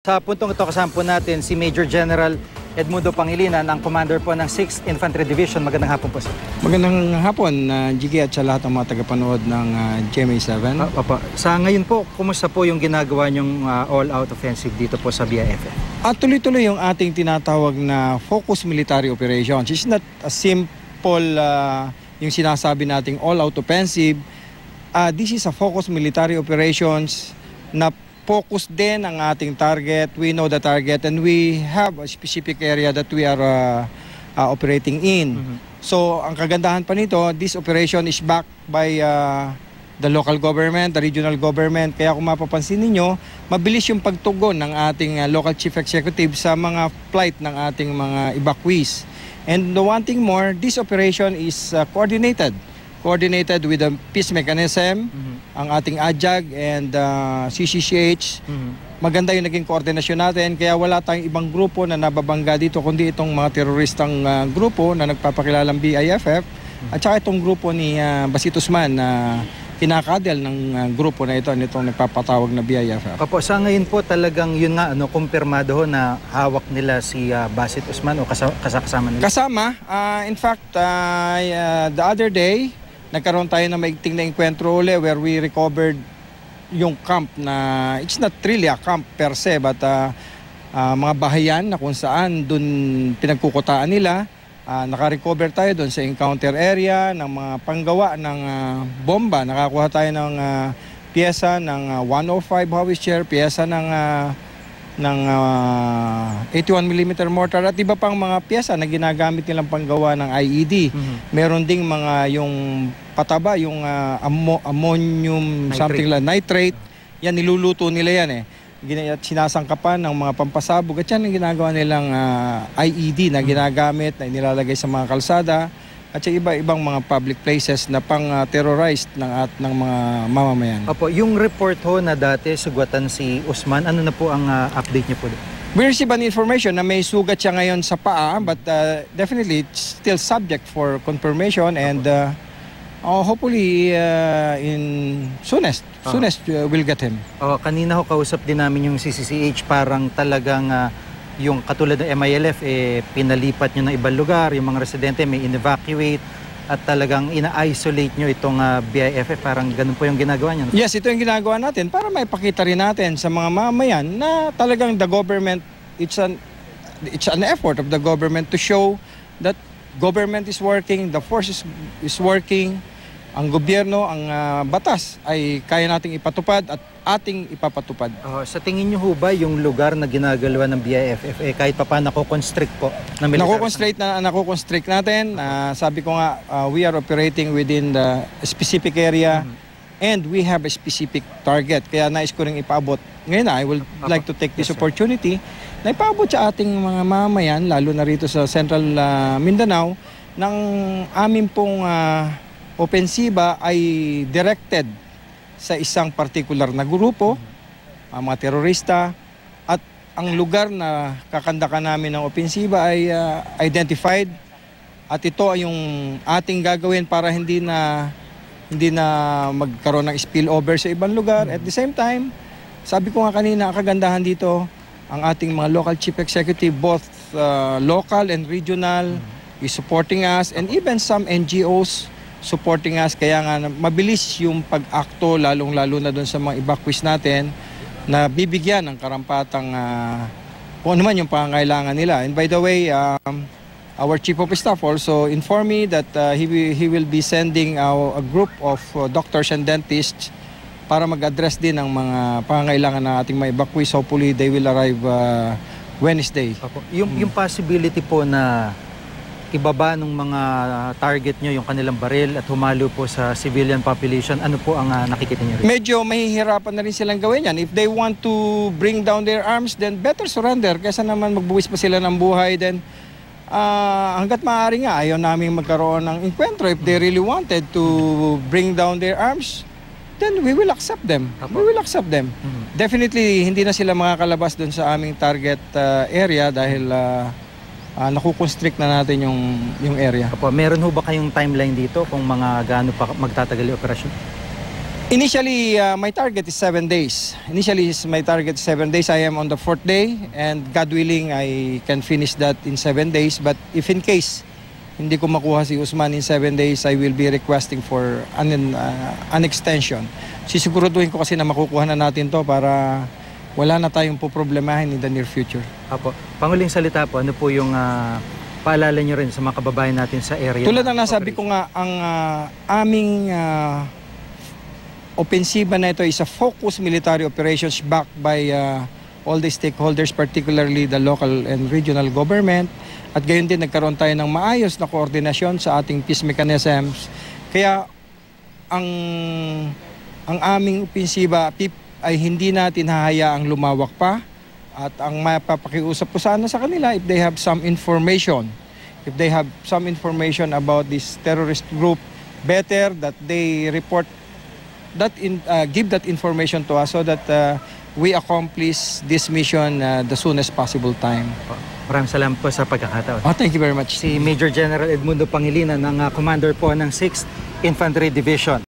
Sa puntong ito kasama po natin si Major General Edmundo Pangilinan, ang commander po ng 6th Infantry Division. Magandang hapon po sir. Magandang hapon, Jiggy, at sa lahat ng mga tagapanood ng GMA7. Sa ngayon po, kumusta po yung ginagawa niyong all-out offensive dito po sa BIFF? At tuloy-tuloy yung ating tinatawag na focus military operations. It's not a simple yung sinasabi nating all-out offensive. This is a focus military operations na focus din ang ating target. We know the target and we have a specific area that we are operating in. So, ang kagandahan pa nito, this operation is backed by the local government, the regional government. Kaya kung mapapansin ninyo, mabilis yung pagtugon ng ating local chief executive sa mga flight ng ating mga evacuees. And the one thing more, this operation is coordinated with the peace mechanism, ang ating AJAG and CCCH. Maganda yung naging koordinasyon natin, kaya wala tayong ibang grupo na nababangga dito, kundi itong mga teroristang grupo na nagpapakilalang BIFF, at saka itong grupo ni Basit Usman na kinakadel ng grupo na ito, nitong nagpapatawag na BIFF. Opo, sa ngayon po talagang yun nga, kumpirmado ho na hawak nila si Basit Usman o kasama nila? Kasama. In fact, the other day, nagkaroon tayo ng maigting na enkwentro uli where we recovered yung camp na, it's not really a camp per se, but mga bahayan na kung saan dun pinagkukutaan nila. Naka-recover tayo dun sa encounter area ng mga panggawa ng bomba. Nakakuha tayo ng piyesa ng 105 Howitzer, piyesa ng 81mm mortar at iba pang mga piyesa na ginagamit nilang panggawa ng IED. Meron ding mga yung pataba, yung ammonium nitrate. Yan, niluluto nila yan eh. Sinasangkapan ng mga pampasabog at yan ang ginagawa nilang IED na ginagamit, na nilalagay sa mga kalsada at sa iba-ibang mga public places na pang-terrorized ng mga mamamayan. Opo, yung report ho na dati sugatan si Usman, ano na po ang update niyo po? We receive an information na may sugat siya ngayon sa paa, but definitely it's still subject for confirmation and hopefully in soonest we'll get him. Kanina ho kausap din namin yung CCCH, parang talagang yung katulad ng MILF, pinalipat nyo ng ibang lugar, yung mga residente may in-evacuate at talagang ina-isolate nyo itong BIFF, parang ganun po yung ginagawa nyo. Yes, ito yung ginagawa natin para maipakita rin natin sa mga mamayan na talagang the government, it's an effort of the government to show that government is working, the force is working, ang gobyerno, ang batas ay kaya nating ipatupad at ating ipapatupad. Sa tingin niyo ho ba yung lugar na ginagalawa ng BIFF kahit pa paano nako-constrict po? Nako-constrict natin. Sabi ko nga, we are operating within the specific area and we have a specific target. Kaya nais ko rin ipaabot. Ngayon I would like to take this opportunity na ipaabot sa ating mga mamayan, lalo na rito sa Central Mindanao, ng amin pong opensiba ay directed sa isang particular na grupo, mga terorista, at ang lugar na kakandakan namin ng opensiba ay identified at ito ay yung ating gagawin para hindi na magkaroon ng spillover sa ibang lugar. At the same time, sabi ko nga kanina, ang kagandahan dito, ang ating mga local chief executive, both local and regional, is supporting us, and even some NGOs supporting us, kaya nga mabilis yung pag-akto, lalong-lalo na doon sa mga evacuees natin na bibigyan ng karampatang kung ano man yung pangangailangan nila. And by the way, our Chief of Staff also informed me that he will be sending a group of doctors and dentists para mag-address din ng mga pangangailangan ng ating mga evacuees. Hopefully, they will arrive Wednesday. Yung possibility po na ibaba ng mga target nyo yung kanilang baril at humalo po sa civilian population, ano po ang nakikita nyo rin? Medyo mahihirapan na rin silang gawin yan. If they want to bring down their arms, then better surrender. Kaysa naman magbuwis pa sila ng buhay, then hanggat maaari nga, ayaw namin magkaroon ng enkwentro. If they really wanted to bring down their arms, then we will accept them. We will accept them. Definitely, hindi na sila makakalabas dun sa aming target area dahil nakukonstrict na natin yung area. Meron ho ba kayong timeline dito kung mga gaano pa magtatagal yung operasyon? Initially, my target is 7 days. My target is 7 days. I am on the 4th day, and God willing, I can finish that in 7 days. But if in case hindi ko makuha si Usman in 7 days, I will be requesting for an extension. Sisiguraduhin ko kasi na makukuha na natin to para wala na tayong poproblemahin in the near future. Apo. Panguling salita po, ano po yung paalala nyo rin sa mga kababayan natin sa area? Tulad ng nasabi ko nga, ang aming opensiba na ito is a focused military operations backed by all the stakeholders, particularly the local and regional government. At gayon din nagkaroon tayo ng maayos na koordinasyon sa ating peace mechanisms. Kaya ang aming opensiba ay hindi natin hahayaang lumawak pa. At ang mapapakiusap ko sana sa kanila, if they have some information about this terrorist group, better that they report give that information to us so that we accomplish this mission the soonest possible time. Maraming salamat po sa pagkakataon. Thank you very much. Si Major General Edmundo Pangilinan, ng Commander po ng 6th Infantry Division.